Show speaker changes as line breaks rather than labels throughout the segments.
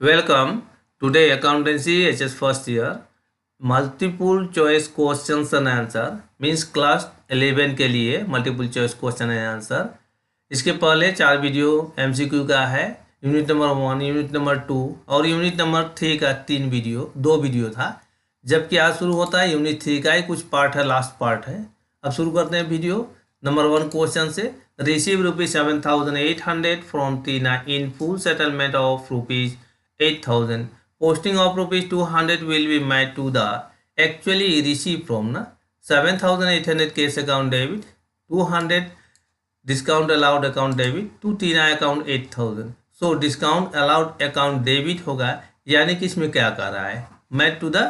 Welcome. Today accountancy HS first year multiple choice questions and answer means class 11 के लिए multiple choice question and answer. इसके पहले 4 video MCQ का है, unit number 1, unit number 2 और unit number 3 का 2 video था। जबकि आज शुरू होता है यूनिट 3 का ही कुछ पार्ट है, लास्ट पार्ट है। अब शुरू करते हैं वीडियो नंबर 1 क्वेश्चन से। Receive ₹7,800 from Tina in full settlement of ₹8,000. Posting of ₹200 will be made to the actually received from 7,800 cash account debit, 200 discount allowed account debit to Tina account 8,000. So discount allowed account debit होगा, यानी कि इसमें क्या कर रहा है, made to the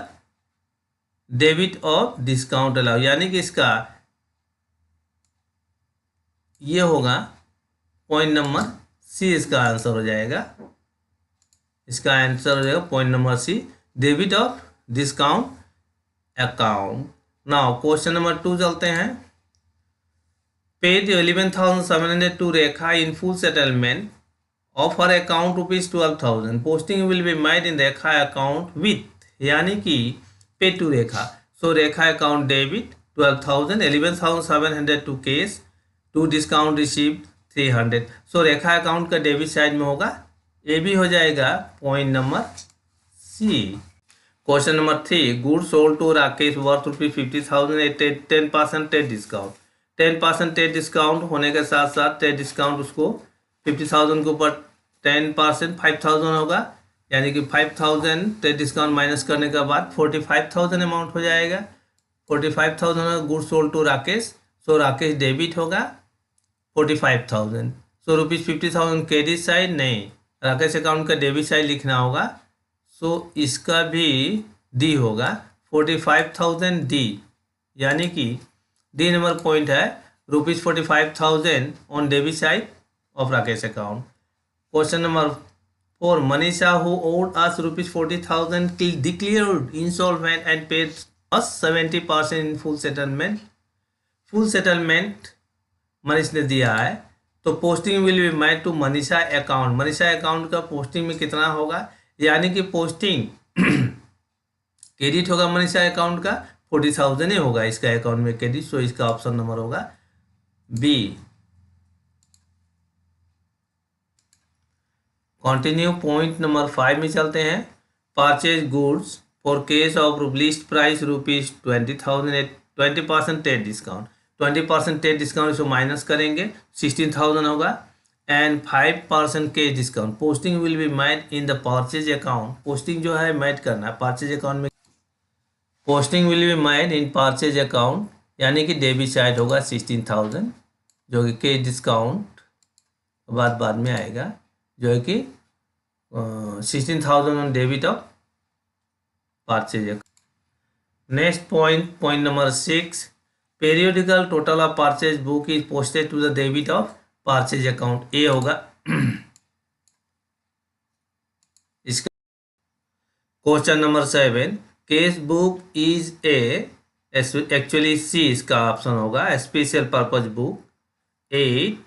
debit of discount allowed, यानी कि इसका ये होगा पॉइंट नंबर सी, इसका आंसर हो जाएगा। इसका आंसर हो जाएगा point number C, debit of discount account. Now question number 2 चलते हैं। Paid 11,700 to Rekha in full settlement of her account ₹12,000. Posting will be made in Rekha account with, यानी कि paid to Rekha. So Rekha account debit 12,000, 11,700 to cash, to discount receive 300. So Rekha account का debit side में होगा, ये भी हो जाएगा point number C. Question number 3, good sold to Rakesh worth ₹50,000 at 10% टेट डिस्काउंट। 10% टेट डिस्काउंट होने के साथ साथ टेट डिस्काउंट उसको 50,000 के ऊपर 10% 5,000 होगा, यानी कि 5,000 टेट डिस्काउंट माइनस करने के बाद 45,000 अमाउंट हो जाएगा। 45,000 good sold to Rakesh, so Rakesh debit होगा 45,000। सो ₹50,000 क्रेडिट साइड नहीं, राकेश अकाउंट का डेबिट साइड लिखना होगा। सो इसका भी डी होगा 45,000 डी, यानी कि डी नंबर पॉइंट है ₹45,000 on debit side of Rakesh account. Question number 4, Manisha who owed us ₹40,000 declared insolvent and paid us 70% in full settlement. Full settlement Manish ने दिया है, तो posting will be made to Manisha account. Manisha account का posting में कितना होगा, यानी कि पोस्टिंग क्रेडिट होगा मनीषा अकाउंट का 40,000 ही होगा इसका अकाउंट में क्रेडिट। सो इसका ऑप्शन नंबर होगा बी। कंटिन्यू पॉइंट नंबर 5 में चलते हैं। Purchase goods for cash of list price ₹20,000 at 20% टेट डिस्काउंट। 20% टेट डिस्काउंट इसको माइनस करेंगे, 16,000 होगा एंड 5% के discount. Posting will be made in the purchase account. Posting जो है मेड करना है परचेज अकाउंट में। Posting will be made in purchase account, यानी कि डेबिट साइड होगा 16,000, जो कि के डिस्काउंट बाद में आएगा, जो है कि 16,000 on debit of purchase account. Next point number 6, periodical total of purchase book is posted to the debit of purchase account। A होगा इसका। Question number 7, cash book is A, actually C इसका option होगा, special purpose book. 8,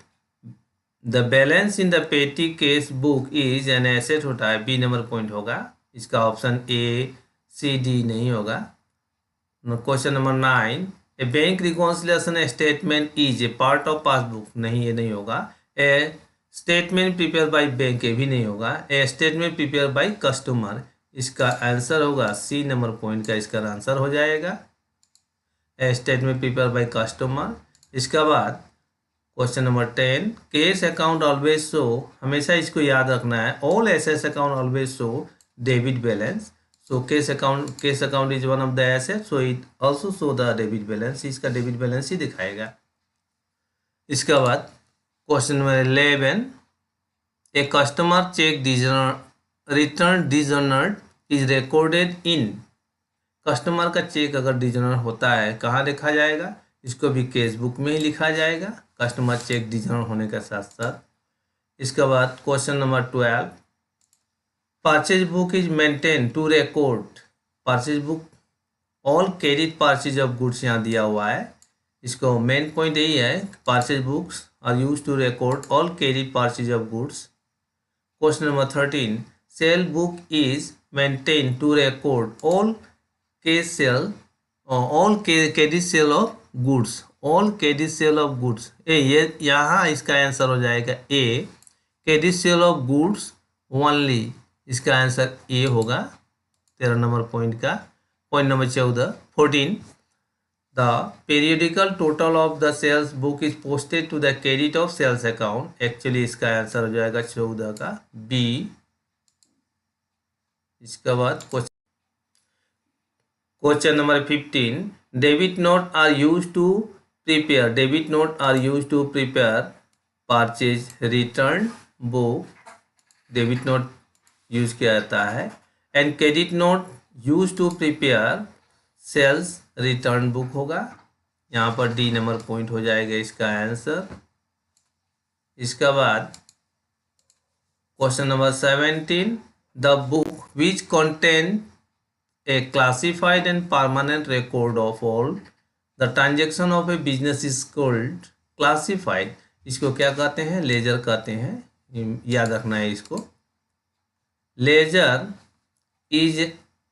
the balance in the petty cash book is an asset होता है, B number point होगा, इसका option A C D नहीं होगा। Question number 9, A bank reconciliation statement is a part of passbook, नहीं ये नहीं होगा। ए स्टेटमेंट प्रिपेयर बाय बैंक, ये भी नहीं होगा। ए स्टेटमेंट प्रिपेयर बाय कस्टमर, इसका आंसर होगा सी नंबर पॉइंट का, इसका आंसर हो जाएगा ए स्टेटमेंट प्रिपेयर बाय कस्टमर। इसके बाद question number 10, case account always show, हमेशा इसको याद रखना है, all assets account always show debit balance. So case account is one of the assets, so it also show the debit balance, इसका debit balance ही दिखाएगा। इसके बाद question number 11, a customer cheque returned dishonoured is recorded in. Customer का cheque अगर dishonour होता है कहाँ लिखा जाएगा, इसको भी केस बुक में ही लिखा जाएगा, कस्टमर चेक डिजर्नर होने के साथ साथ। इसके बाद question number 12, purchase book is maintain to record. Purchase book all credit purchase of goods यहाँ दिया हुआ है, इसको मेन पॉइंट यही है, purchase books are use to record all credit purchase of goods. Question number 13, sale book is maintain to record all cash sale all credit sale of goods, all credit sale of goods. ये यहाँ इसका answer हो जाएगा A, credit sale of goods only. इसका answer A होगा 13 number point का। Point number 14 the periodical total of the sales book is posted to the credit of sales account. Actually इसका answer हो जाएगा 14 का बी। इसके बाद question number 15 debit note are use to prepare, debit note are use to prepare purchase return book. Debit note use किया जाता है। And credit note use to prepare sales return book होगा। यहाँ पर डी नंबर पॉइंट हो जाएगा इसका answer. इसके बाद question number 17 the book which contain a classified and permanent record of all the transaction of A business is called classified. इसको क्या कहते हैं? लेजर कहते हैं, याद रखना है इसको। Ledger is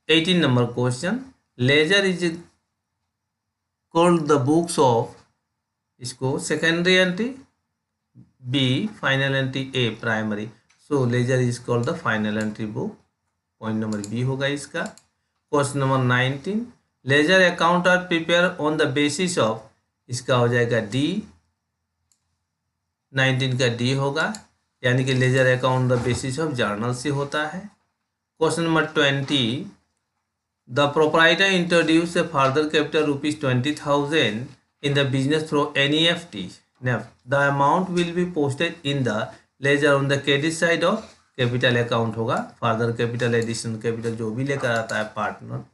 18 number question, ledger is called the books of, इसको secondary entry, B final entry, A primary. So ledger is called the final entry book. Point number B होगा इसका। Question number 19 ledger account are prepare on the basis of, इसका हो जाएगा D. 19 का D होगा, यानी कि ledger account the basis of journal से होता है। Question number 20 the proprietor introduce a further capital ₹20,000 in the business through NEFT। The amount will be posted in the ledger on the credit side of capital account होगा। Further capital addition capital जो भी लेकर आता है partner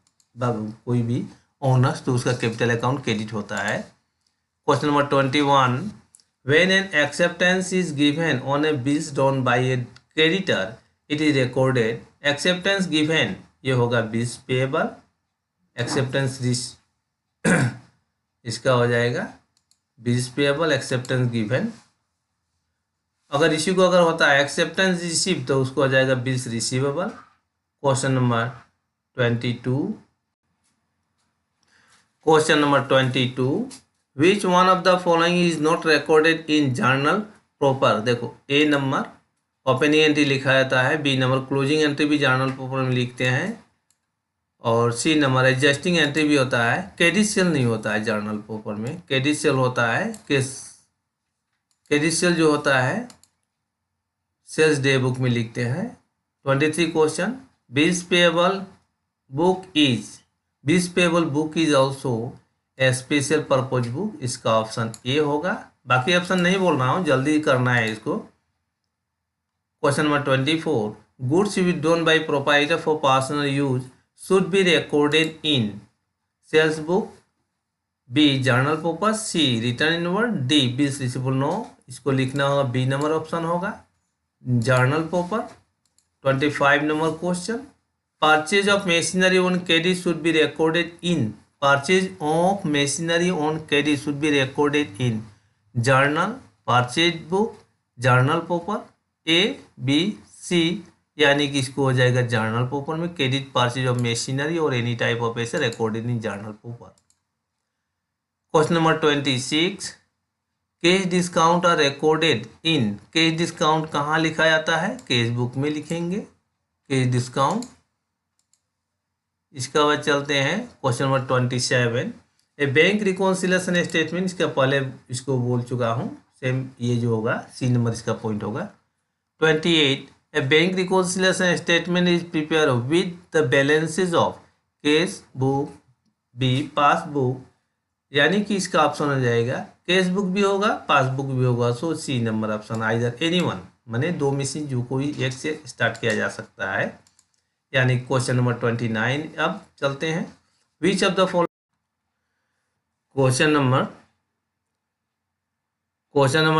कोई भी owners, तो उसका कैपिटल अकाउंट क्रेडिट होता है। Question number 21 when an acceptance is given on a bills drawn by a creditor it is recorded. Acceptance given ये होगा बिल्स पेएबल। एक्सेप्टेंस इसका हो जाएगा बिल्स पेएबल, एक्सेप्टेंस गिवन। अगर इसी को अगर होता है एक्सेप्टेंस रिसीव तो उसको हो जाएगा bills receivable. Question number 22 question number 22 which one of the following is not recorded in journal proper. देखो ए नंबर ओपनिंग एंट्री लिखा जाता है, बी नंबर क्लोजिंग एंट्री भी जर्नल प्रॉपर में लिखते हैं, और सी नंबर एडजस्टिंग एंट्री भी होता है। क्रेडिट सेल नहीं होता है जर्नल प्रॉपर में, क्रेडिट सेल होता है क्रेडिट सेल जो होता है सेल्स डे बुक में लिखते हैं। 23 question bills payable book is also a special purpose book. इसका ऑप्शन ए होगा। बाकी ऑप्शन नहीं बोल रहा हूँ, जल्दी करना है इसको। Question number 24 goods drawn by proprietor for personal use should be recorded in sales book, B journal purpose, C return inward, D bills receivable. No, इसको लिखना होगा बी नंबर ऑप्शन होगा journal purpose. 25 number question purchase of machinery on credit should be recorded in, purchase of machinery on credit should be recorded in journal, purchase book, journal purpose, A B C, यानी कि इसको हो जाएगा journal purpose में credit purchase of machinery और any type of ऐसे recorded in journal purpose. Question number 26 cash discount are recorded in, cash discount कहाँ लिखा जाता है? कैश बुक में लिखेंगे कैश डिस्काउंट। इसका बाद चलते हैं क्वेश्चन नंबर 27 ए बैंक रिकॉन्सिलेशन स्टेटमेंट। इसका पहले इसको बोल चुका हूँ, सेम ये जो होगा सी नंबर इसका पॉइंट होगा। 28 a bank reconciliation statement is prepare with the balances of cash book, B passbook, यानी कि इसका ऑप्शन हो जाएगा कैश बुक भी होगा पासबुक भी होगा। So C number option either anyone, माने दो में से जो कोई एक से स्टार्ट किया जा सकता है, यानी क्वेश्चन नंबर 29। अब चलते हैं which of the following question number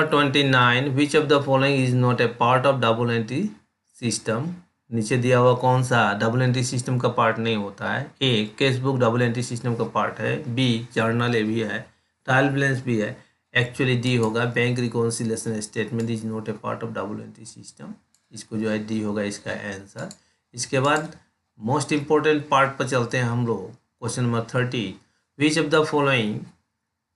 29 which of the following is not a part of double entry system. नीचे दिया हुआ कौन सा डबल एंट्री सिस्टम का पार्ट नहीं होता है? A cash book double entry system का पार्ट है, बी जर्नल ए भी है, ट्रायल बैलेंस भी है। एक्चुअली डी होगा bank reconciliation statement is not a part of double entry system. इसको जो है डी होगा इसका आंसर। इसके बाद मोस्ट इम्पोर्टेंट पार्ट पर चलते हैं हम लोग। Question number 30, which of the following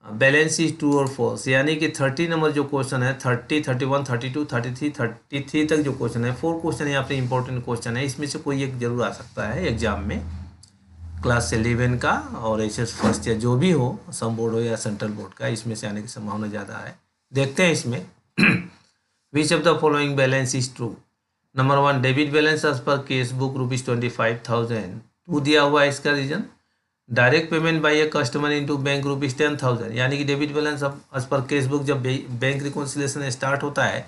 balance is true और फॉल्स, यानी कि 30 नंबर जो क्वेश्चन है, 30, 31, 32, 33 तक जो क्वेश्चन है, 4 क्वेश्चन यहाँ पे इंपॉर्टेंट क्वेश्चन है। इसमें से कोई एक जरूर आ सकता है एग्जाम में, क्लास 11 का और एचएस फर्स्ट ईयर जो भी हो, सम बोर्ड हो या सेंट्रल बोर्ड का, इसमें से आने की संभावना ज़्यादा है। देखते हैं इसमें which of the following balance is true. Number 1, debit balance as per cash book ₹25,000, two दिया हुआ है। इसका reason, direct payment by a customer into bank ₹10,000, यानी कि debit balance as per cash book जब बैंक रिकॉन्सिलेशन स्टार्ट होता है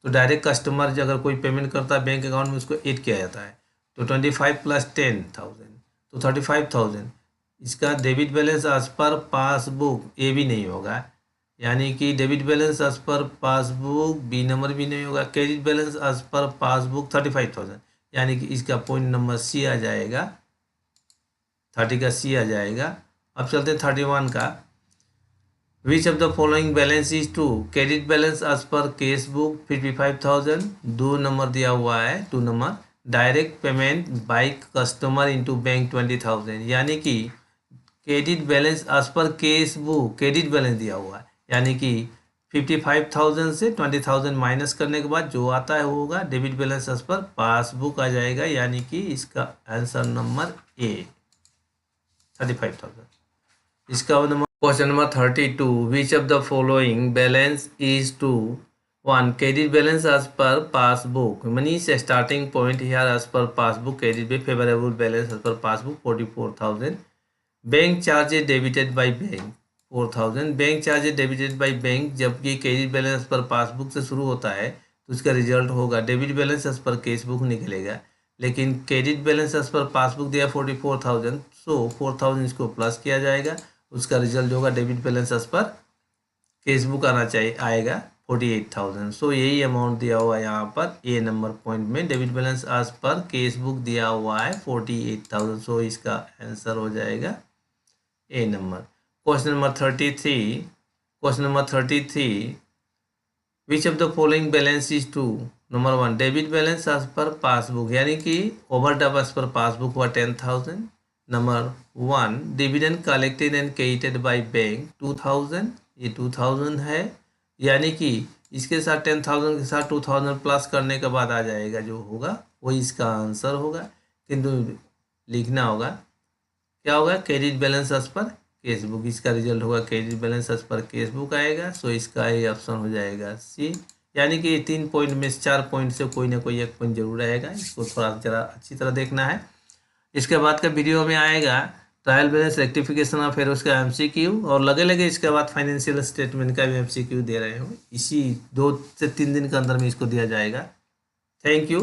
तो डायरेक्ट कस्टमर अगर कोई पेमेंट करता है बैंक अकाउंट में, उसको ऐड किया जाता है। तो 25 + 10,000 तो 35,000। इसका debit balance as per passbook A भी नहीं होगा, यानी कि debit balance as per passbook B number भी नहीं होगा। Credit balance as per passbook 35,000, यानी कि इसका पॉइंट नंबर सी आ जाएगा, 30 का सी आ जाएगा। अब चलते हैं 31 का, which of the following balance is true. Credit balance as per cash book 55,000, 2 number दिया हुआ है, 2 number. Direct payment by customer into bank 20,000, यानी कि credit balance as per cash book credit balance दिया हुआ है, यानी कि 55,000 से 20,000 माइनस करने के बाद जो आता है वो होगा debit balance as per passbook आ जाएगा, यानी कि इसका आंसर नंबर ए 35,000। इसका number question number 32, which of the following balance is true. 1, credit balance as per passbook, मनीष starting point here as per passbook credit पे favourable balance as per passbook 44,000। Bank charges debited by bank 4,000, bank charges debited by bank, जबकि credit balance पर passbook से शुरू होता है तो उसका रिजल्ट होगा debit balance as per cash book निकलेगा, लेकिन credit balance as per passbook दिया 44,000, सो 4,000 इसको प्लस किया जाएगा, उसका रिजल्ट होगा debit balance as per cash book आना चाहिए, आएगा 48,000। सो यही अमाउंट दिया हुआ है यहाँ पर ए नंबर पॉइंट में, debit balance as per cash book दिया हुआ है 48,000, सो इसका आंसर हो जाएगा A number. Question number 33, which of the following balance is true. Number 1, debit balance as per passbook, यानी कि ओवरड्राफ्ट एज पर पासबुक हुआ 10,000। Number 1, dividend collected and credited by bank 2,000, ये 2,000 है, यानी कि इसके साथ 10,000 के साथ 2,000 प्लस करने के बाद आ जाएगा जो होगा वही इसका आंसर होगा, किंतु लिखना होगा क्या होगा, credit balance as per cash book, इसका रिजल्ट होगा credit balance as per cash book आएगा, सो इसका ये ऑप्शन हो जाएगा सी, यानी कि 3 पॉइंट में 4 पॉइंट से कोई ना कोई एक पॉइंट जरूर रहेगा, इसको थोड़ा जरा अच्छी तरह देखना है। इसके बाद का वीडियो में आएगा ट्रायल बैलेंस रेक्टिफिकेशन और फिर उसका एमसीक्यू, और लगे इसके बाद फाइनेंशियल स्टेटमेंट का भी एमसीक्यू दे रहे हो, इसी 2 से 3 दिन के अंदर में इसको दिया जाएगा। Thank you.